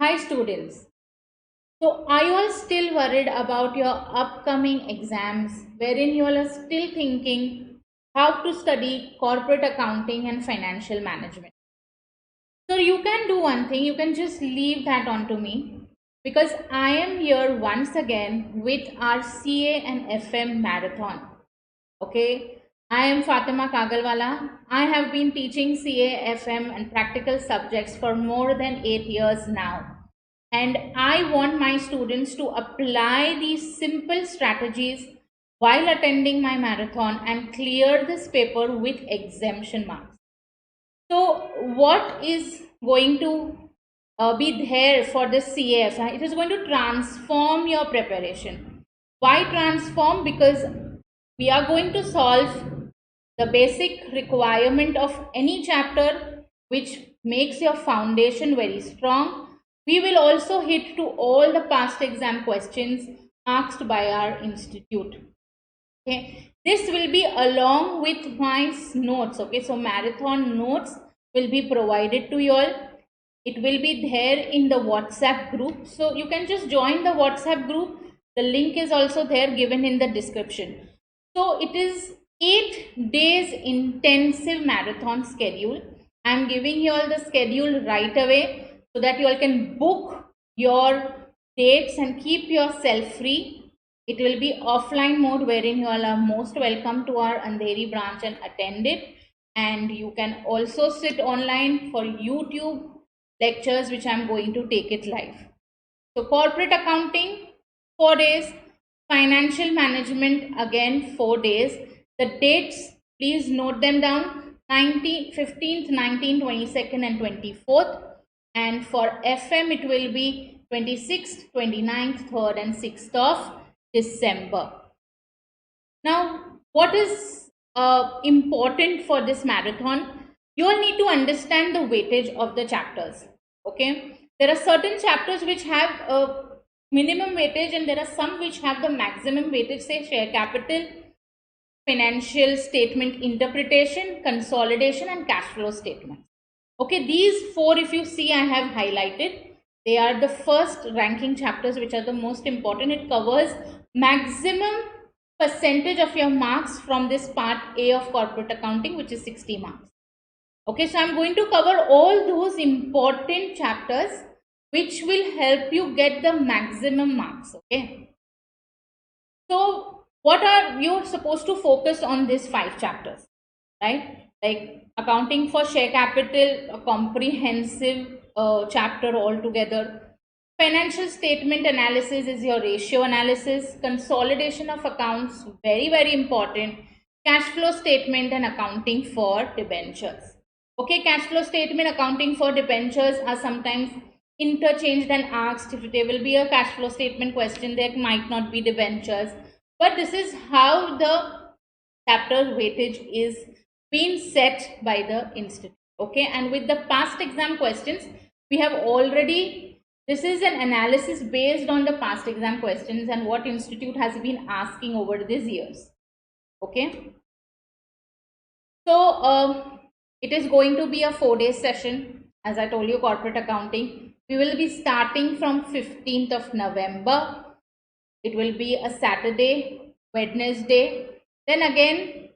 Hi students. So are you all still worried about your upcoming exams wherein you all are still thinking how to study corporate accounting and financial management? So you can do one thing, you can just leave that on to me because I am here once again with our CA and FM marathon. Okay, I am Fatima Kagalwala. I have been teaching CA, FM and practical subjects for more than 8 years now. And I want my students to apply these simple strategies while attending my marathon and clear this paper with exemption marks. So, what is going to be there for the CAF? It is going to transform your preparation. Why transform? Because we are going to solve the basic requirement of any chapter which makes your foundation very strong. We will also hit to all the past exam questions asked by our institute. Okay, this will be along with my notes. Okay, so marathon notes will be provided to you all. It will be there in the WhatsApp group, so you can just join the WhatsApp group. The link is also there given in the description. So it is 8 days intensive marathon schedule. I am giving you all the schedule right away so that you all can book your dates and keep yourself free. It will be offline mode wherein you all are most welcome to our Andheri branch and attend it. And you can also sit online for YouTube lectures which I am going to take it live. So corporate accounting 4 days, financial management again 4 days. The dates, please note them down: 15th, 19th, 22nd and 24th. And for FM it will be 26th, 29th, 3rd and 6th of December. Now, what is important for this marathon? You all need to understand the weightage of the chapters. Okay, there are certain chapters which have a minimum weightage, and there are some which have the maximum weightage. Say share capital, financial statement interpretation, consolidation, and cash flow statement. Okay, these four, if you see, I have highlighted. They are the first ranking chapters which are the most important. It covers maximum percentage of your marks from this part A of corporate accounting, which is 60 marks. Okay, so I'm going to cover all those important chapters which will help you get the maximum marks. Okay, so what are you supposed to focus on these 5 chapters, right? Like accounting for share capital, a comprehensive chapter altogether. Financial statement analysis is your ratio analysis. Consolidation of accounts, very, very important. Cash flow statement and accounting for debentures. Okay, cash flow statement, accounting for debentures are sometimes interchanged and asked. If there will be a cash flow statement question, there might not be debentures. But this is how the chapter weightage is being set by the institute. Okay, and with the past exam questions, we have already, this is an analysis based on the past exam questions and what institute has been asking over these years. Okay, so it is going to be a 4-day session. As I told you, corporate accounting, we will be starting from 15th of November. It will be a Saturday, Wednesday, then again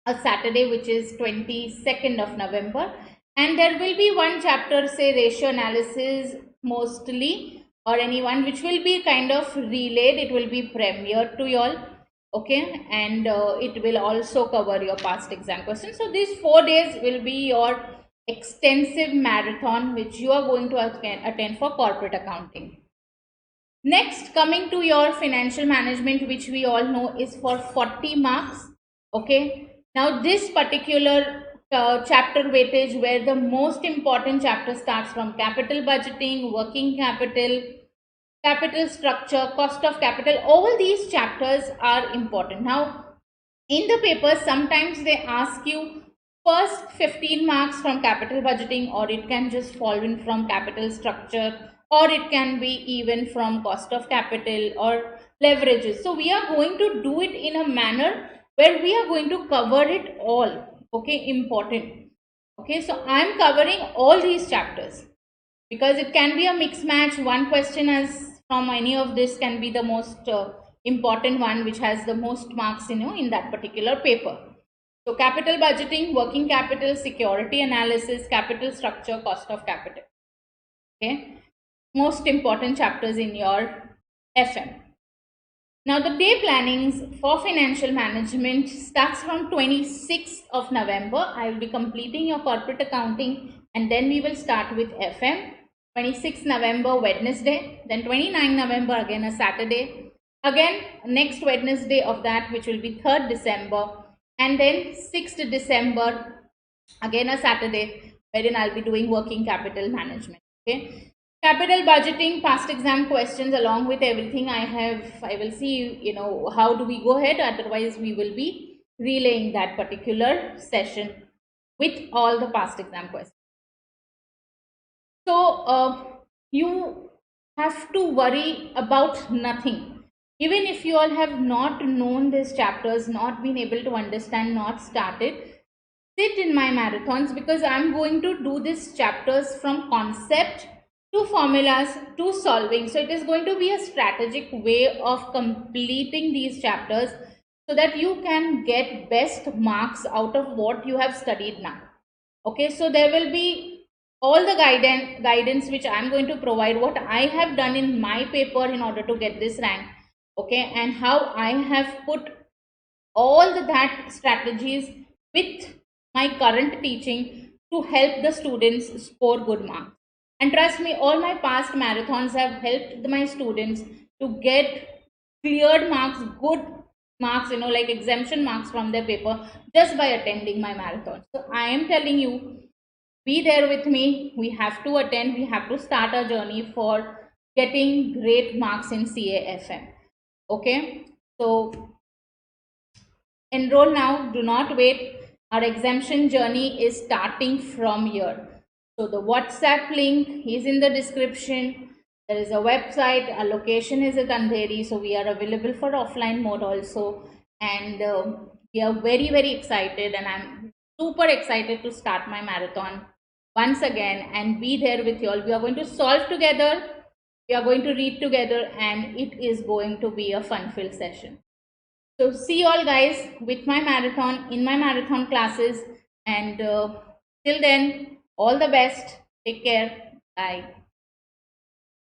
a Saturday, which is 22nd of November, and there will be one chapter, say ratio analysis mostly, or anyone which will be kind of relayed. It will be premiered to you all. Okay, and it will also cover your past exam questions. So these 4 days will be your extensive marathon which you are going to attend for corporate accounting. Next, coming to your financial management, which we all know is for 40 marks. Okay, now this particular chapter weightage, where the most important chapter starts from capital budgeting, working capital, capital structure, cost of capital. All these chapters are important. Now, in the paper, sometimes they ask you first 15 marks from capital budgeting, or it can just fall in from capital structure, or it can be even from cost of capital or leverages. So we are going to do it in a manner where we are going to cover it all. Okay, important. Okay, so I am covering all these chapters because it can be a mix match. One question as from any of this can be the most important one, which has the most marks, in that particular paper. So capital budgeting, working capital, security analysis, capital structure, cost of capital. Okay, most important chapters in your FM. Now the day plannings for financial management starts from 26th of November. I will be completing your corporate accounting and then we will start with FM. 26th November Wednesday, then 29th November again a Saturday. Again next Wednesday of that, which will be 3rd December, and then 6th December again a Saturday, wherein I'll be doing working capital management. Okay. Capital budgeting, past exam questions along with everything I will see, how do we go ahead. Otherwise, we will be relaying that particular session with all the past exam questions. So, you have to worry about nothing. Even if you all have not known these chapters, not been able to understand, not started, sit in my marathons, because I'm going to do these chapters from concept to formulas to solving. So it is going to be a strategic way of completing these chapters so that you can get best marks out of what you have studied now. Okay, so there will be all the guidance which I'm going to provide, what I have done in my paper in order to get this rank. Okay, and how I have put all that strategies with my current teaching to help the students score good marks. And trust me, all my past marathons have helped my students to get cleared marks, good marks, like exemption marks from their paper just by attending my marathon. So I am telling you, be there with me. We have to attend, we have to start our journey for getting great marks in CAFM. Okay, so enroll now, do not wait. Our exemption journey is starting from here. So the WhatsApp link is in the description. There is a website, our location is at Andheri, so we are available for offline mode also. And we are very, very excited, and I'm super excited to start my marathon once again and be there with you all. We are going to solve together, we are going to read together, and it is going to be a fun-filled session. So see you all guys with my marathon, in my marathon classes, and till then, all the best. Take care. Bye.